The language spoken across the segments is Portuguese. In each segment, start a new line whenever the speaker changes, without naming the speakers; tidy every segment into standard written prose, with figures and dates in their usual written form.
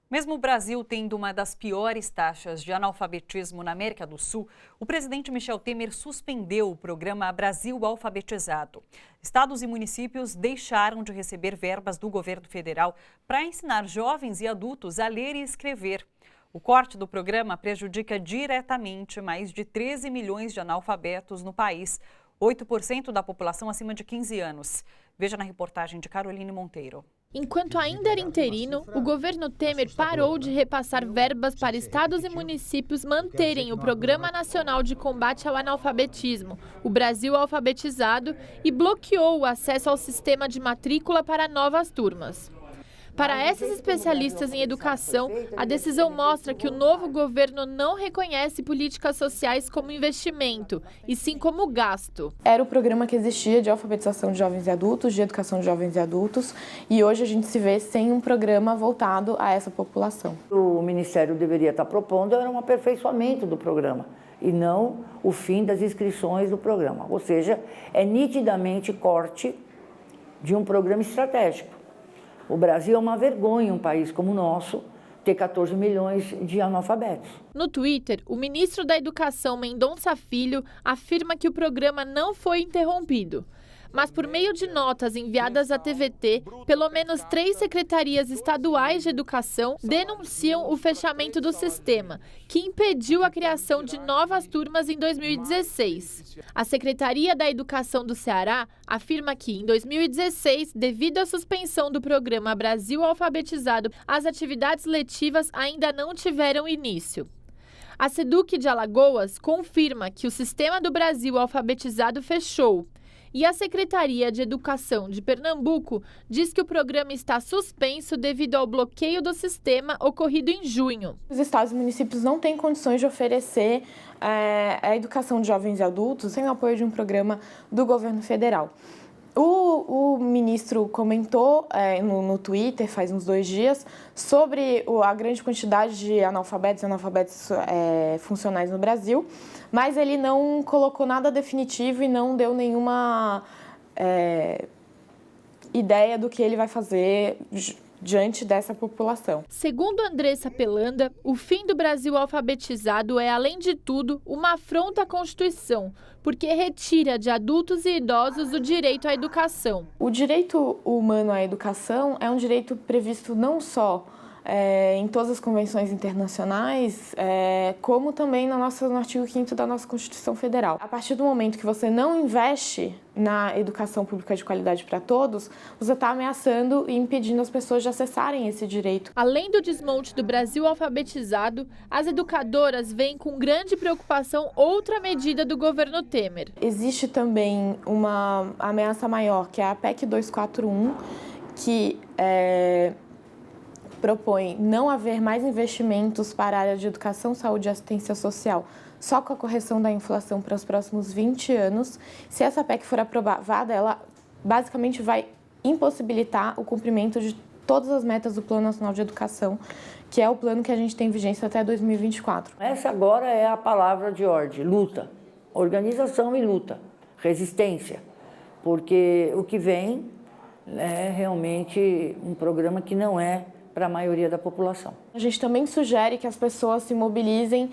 Mesmo o Brasil tendo uma das piores taxas de analfabetismo na América do Sul, o presidente Michel Temer suspendeu o programa Brasil Alfabetizado. Estados e municípios deixaram de receber verbas do governo federal para ensinar jovens e adultos a ler e escrever. O corte do programa prejudica diretamente mais de 13 milhões de analfabetos no país, 8% da população acima de 15 anos. Veja na reportagem de Caroline Monteiro.
Enquanto ainda era interino, o governo Temer parou de repassar verbas para estados e municípios manterem o Programa Nacional de Combate ao Analfabetismo, o Brasil Alfabetizado, e bloqueou o acesso ao sistema de matrícula para novas turmas. Para esses especialistas em educação, a decisão mostra que o novo governo não reconhece políticas sociais como investimento, e sim como gasto.
Era o programa que existia de alfabetização de jovens e adultos, de educação de jovens e adultos, e hoje a gente se vê sem um programa voltado a essa população.
O Ministério deveria estar propondo era um aperfeiçoamento do programa e não o fim das inscrições do programa. Ou seja, é nitidamente corte de um programa estratégico. O Brasil é uma vergonha, um país como o nosso, ter 14 milhões de analfabetos.
No Twitter, o ministro da Educação, Mendonça Filho, afirma que o programa não foi interrompido. Mas por meio de notas enviadas à TVT, pelo menos 3 secretarias estaduais de educação denunciam o fechamento do sistema, que impediu a criação de novas turmas em 2016. A Secretaria da Educação do Ceará afirma que, em 2016, devido à suspensão do programa Brasil Alfabetizado, as atividades letivas ainda não tiveram início. A SEDUC de Alagoas confirma que o sistema do Brasil Alfabetizado fechou. E a Secretaria de Educação de Pernambuco diz que o programa está suspenso devido ao bloqueio do sistema ocorrido em junho.
Os estados e municípios não têm condições de oferecer a educação de jovens e adultos sem o apoio de um programa do governo federal. O ministro comentou no Twitter, faz uns 2 dias, sobre a grande quantidade de analfabetos e analfabetos funcionais no Brasil, mas ele não colocou nada definitivo e não deu nenhuma ideia do que ele vai fazer diante dessa população.
Segundo Andressa Pelanda, o fim do Brasil alfabetizado é, além de tudo, uma afronta à Constituição, porque retira de adultos e idosos o direito à educação.
O direito humano à educação é um direito previsto não só em todas as convenções internacionais, como também no artigo 5º da nossa Constituição Federal. A partir do momento que você não investe na educação pública de qualidade para todos, você está ameaçando e impedindo as pessoas de acessarem esse direito.
Além do desmonte do Brasil alfabetizado, as educadoras veem com grande preocupação outra medida do governo Temer.
Existe também uma ameaça maior, que é a PEC 241, que propõe não haver mais investimentos para a área de educação, saúde e assistência social, só com a correção da inflação para os próximos 20 anos. Se essa PEC for aprovada, ela basicamente vai impossibilitar o cumprimento de todas as metas do Plano Nacional de Educação, que é o plano que a gente tem em vigência até 2024.
Essa agora é a palavra de ordem, luta, organização e luta, resistência, porque o que vem é realmente um programa que não é para a maioria da população.
A gente também sugere que as pessoas se mobilizem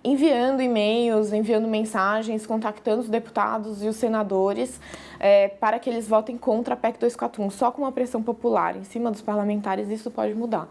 enviando e-mails, enviando mensagens, contactando os deputados e os senadores para que eles votem contra a PEC 241. Só com uma pressão popular em cima dos parlamentares isso pode mudar.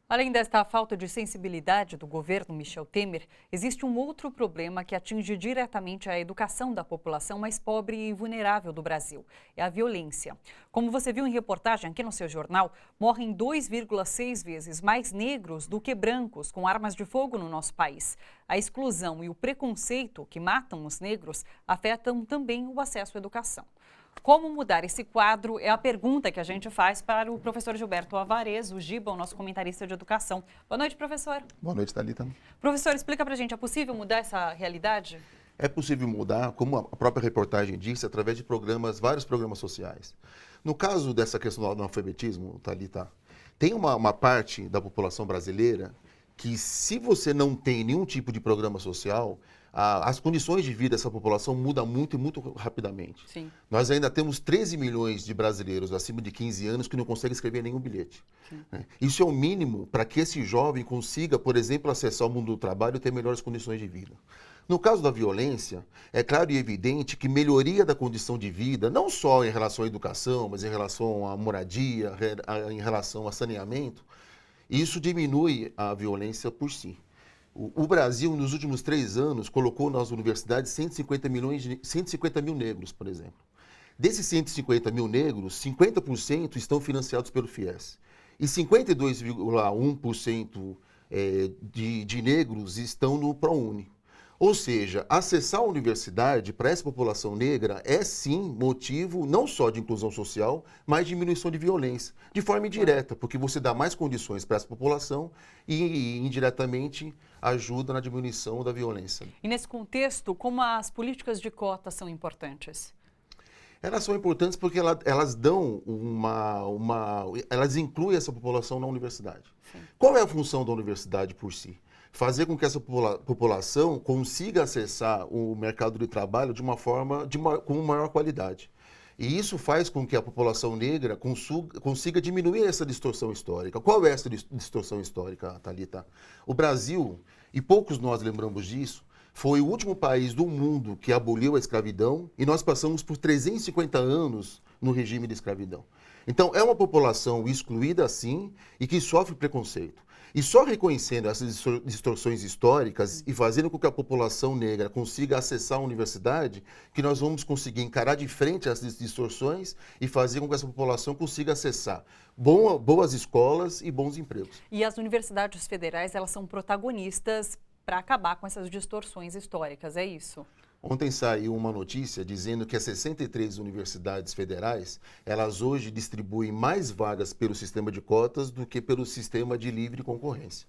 Além desta falta de sensibilidade do governo Michel Temer, existe um outro problema que atinge diretamente a educação da população mais pobre e vulnerável do Brasil. É a violência. Como você viu em reportagem aqui no seu jornal, morrem 2,6 vezes mais negros do que brancos com armas de fogo no nosso país. A exclusão e o preconceito que matam os negros afetam também o acesso à educação. Como mudar esse quadro é a pergunta que a gente faz para o professor Gilberto Alvarez, o Giba, o nosso comentarista de educação. Boa noite, professor.
Boa noite, Thalita.
Professor, explica para a gente, é possível mudar essa realidade?
É possível mudar, como a própria reportagem disse, através de vários programas sociais. No caso dessa questão do analfabetismo, Thalita, tem uma parte da população brasileira que, se você não tem nenhum tipo de programa social, as condições de vida dessa população mudam muito e muito rapidamente.
Sim.
Nós ainda temos 13 milhões de brasileiros acima de 15 anos que não conseguem escrever nenhum bilhete. Né? Isso é o mínimo para que esse jovem consiga, por exemplo, acessar o mundo do trabalho e ter melhores condições de vida. No caso da violência, é claro e evidente que melhoria da condição de vida, não só em relação à educação, mas em relação à moradia, em relação a saneamento, isso diminui a violência por si. O Brasil, nos últimos 3 anos, colocou nas universidades 150 mil negros, por exemplo. Desses 150 mil negros, 50% estão financiados pelo FIES. E 52,1% de negros estão no ProUni. Ou seja, acessar a universidade para essa população negra é sim motivo não só de inclusão social, mas de diminuição de violência, de forma indireta, porque você dá mais condições para essa população e indiretamente ajuda na diminuição da violência.
E nesse contexto, como as políticas de cotas são importantes?
Elas são importantes porque elas dão elas incluem essa população na universidade. Sim. Qual é a função da universidade por si? Fazer com que essa população consiga acessar o mercado de trabalho de uma forma com maior qualidade. E isso faz com que a população negra consiga diminuir essa distorção histórica. Qual é essa distorção histórica, Thalita? O Brasil, e poucos nós lembramos disso, foi o último país do mundo que aboliu a escravidão e nós passamos por 350 anos no regime de escravidão. Então, é uma população excluída, sim, e que sofre preconceito. E só reconhecendo essas distorções históricas e fazendo com que a população negra consiga acessar a universidade, que nós vamos conseguir encarar de frente essas distorções e fazer com que essa população consiga acessar boas escolas e bons empregos.
E as universidades federais, elas são protagonistas para acabar com essas distorções históricas, é isso?
Ontem saiu uma notícia dizendo que as 63 universidades federais, elas hoje distribuem mais vagas pelo sistema de cotas do que pelo sistema de livre concorrência.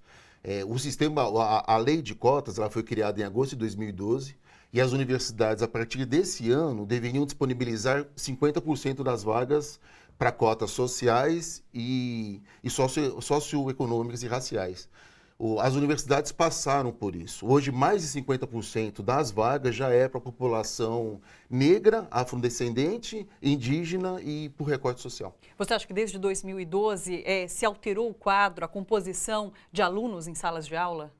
A lei de cotas, ela foi criada em agosto de 2012 e as universidades, a partir desse ano, deveriam disponibilizar 50% das vagas para cotas sociais e socioeconômicas e raciais. As universidades passaram por isso. Hoje, mais de 50% das vagas já é para a população negra, afrodescendente, indígena e por recorte social.
Você acha que desde 2012 se alterou o quadro, a composição de alunos em salas de aula?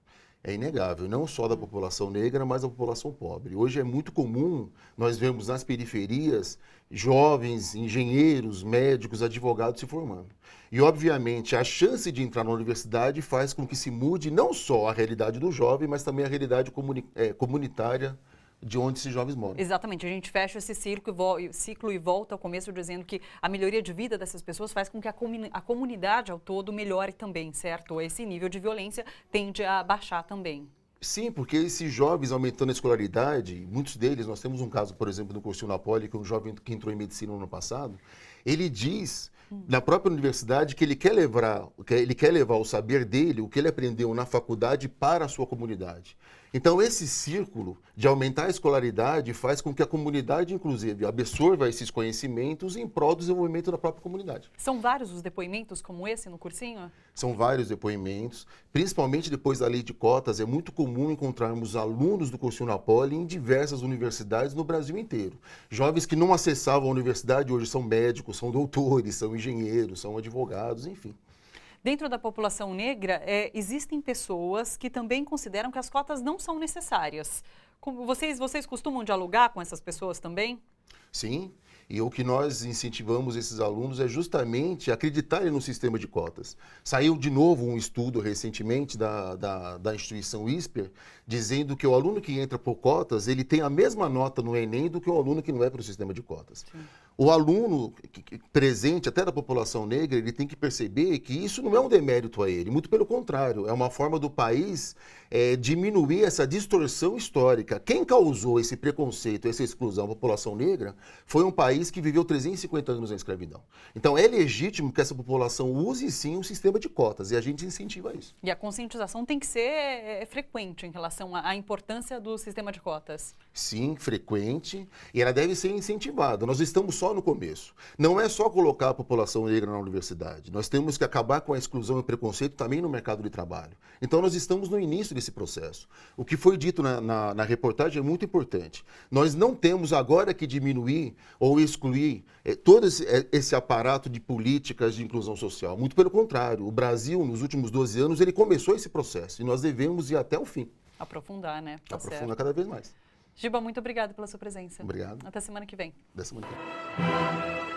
É inegável, não só da população negra, mas da população pobre. Hoje é muito comum nós vermos nas periferias jovens, engenheiros, médicos, advogados se formando. E, obviamente, a chance de entrar na universidade faz com que se mude não só a realidade do jovem, mas também a realidade comunitária de onde esses jovens moram.
Exatamente, a gente fecha esse ciclo e volta ao começo dizendo que a melhoria de vida dessas pessoas faz com que a comunidade ao todo melhore também, certo? Esse nível de violência tende a baixar também.
Sim, porque esses jovens aumentando a escolaridade, muitos deles, nós temos um caso, por exemplo, do cursinho na Poli, que é um jovem que entrou em medicina no ano passado, ele diz na própria universidade que ele quer levar o saber dele, o que ele aprendeu na faculdade, para a sua comunidade. Então, esse círculo de aumentar a escolaridade faz com que a comunidade, inclusive, absorva esses conhecimentos em prol do desenvolvimento da própria comunidade.
São vários os depoimentos como esse no cursinho?
São vários depoimentos, principalmente depois da lei de cotas. É muito comum encontrarmos alunos do cursinho na Poli em diversas universidades no Brasil inteiro. Jovens que não acessavam a universidade hoje são médicos, são doutores, são engenheiros, são advogados, enfim.
Dentro da população negra, existem pessoas que também consideram que as cotas não são necessárias. Vocês costumam dialogar com essas pessoas também?
Sim, e o que nós incentivamos esses alunos é justamente acreditarem no sistema de cotas. Saiu de novo um estudo recentemente da instituição ISPER, dizendo que o aluno que entra por cotas, ele tem a mesma nota no Enem do que o aluno que não é para o sistema de cotas. Sim. O aluno presente, até da população negra, ele tem que perceber que isso não é um demérito a ele, muito pelo contrário, é uma forma do país diminuir essa distorção histórica. Quem causou esse preconceito, essa exclusão à população negra, foi um país que viveu 350 anos na escravidão. Então é legítimo que essa população use sim um sistema de cotas e a gente incentiva isso.
E a conscientização tem que ser frequente em relação à importância do sistema de cotas.
Sim, frequente, e ela deve ser incentivada. Nós estamos só só no começo. Não é só colocar a população negra na universidade. Nós temos que acabar com a exclusão e preconceito também no mercado de trabalho. Então, nós estamos no início desse processo. O que foi dito na reportagem é muito importante. Nós não temos agora que diminuir ou excluir todo esse aparato de políticas de inclusão social. Muito pelo contrário, o Brasil, nos últimos 12 anos, ele começou esse processo e nós devemos ir até o fim.
Aprofundar, né? Tá
Aprofundar
certo.
cada vez mais.
Giba, muito obrigada pela sua presença.
Obrigado.
Até semana que vem.
Até semana que vem.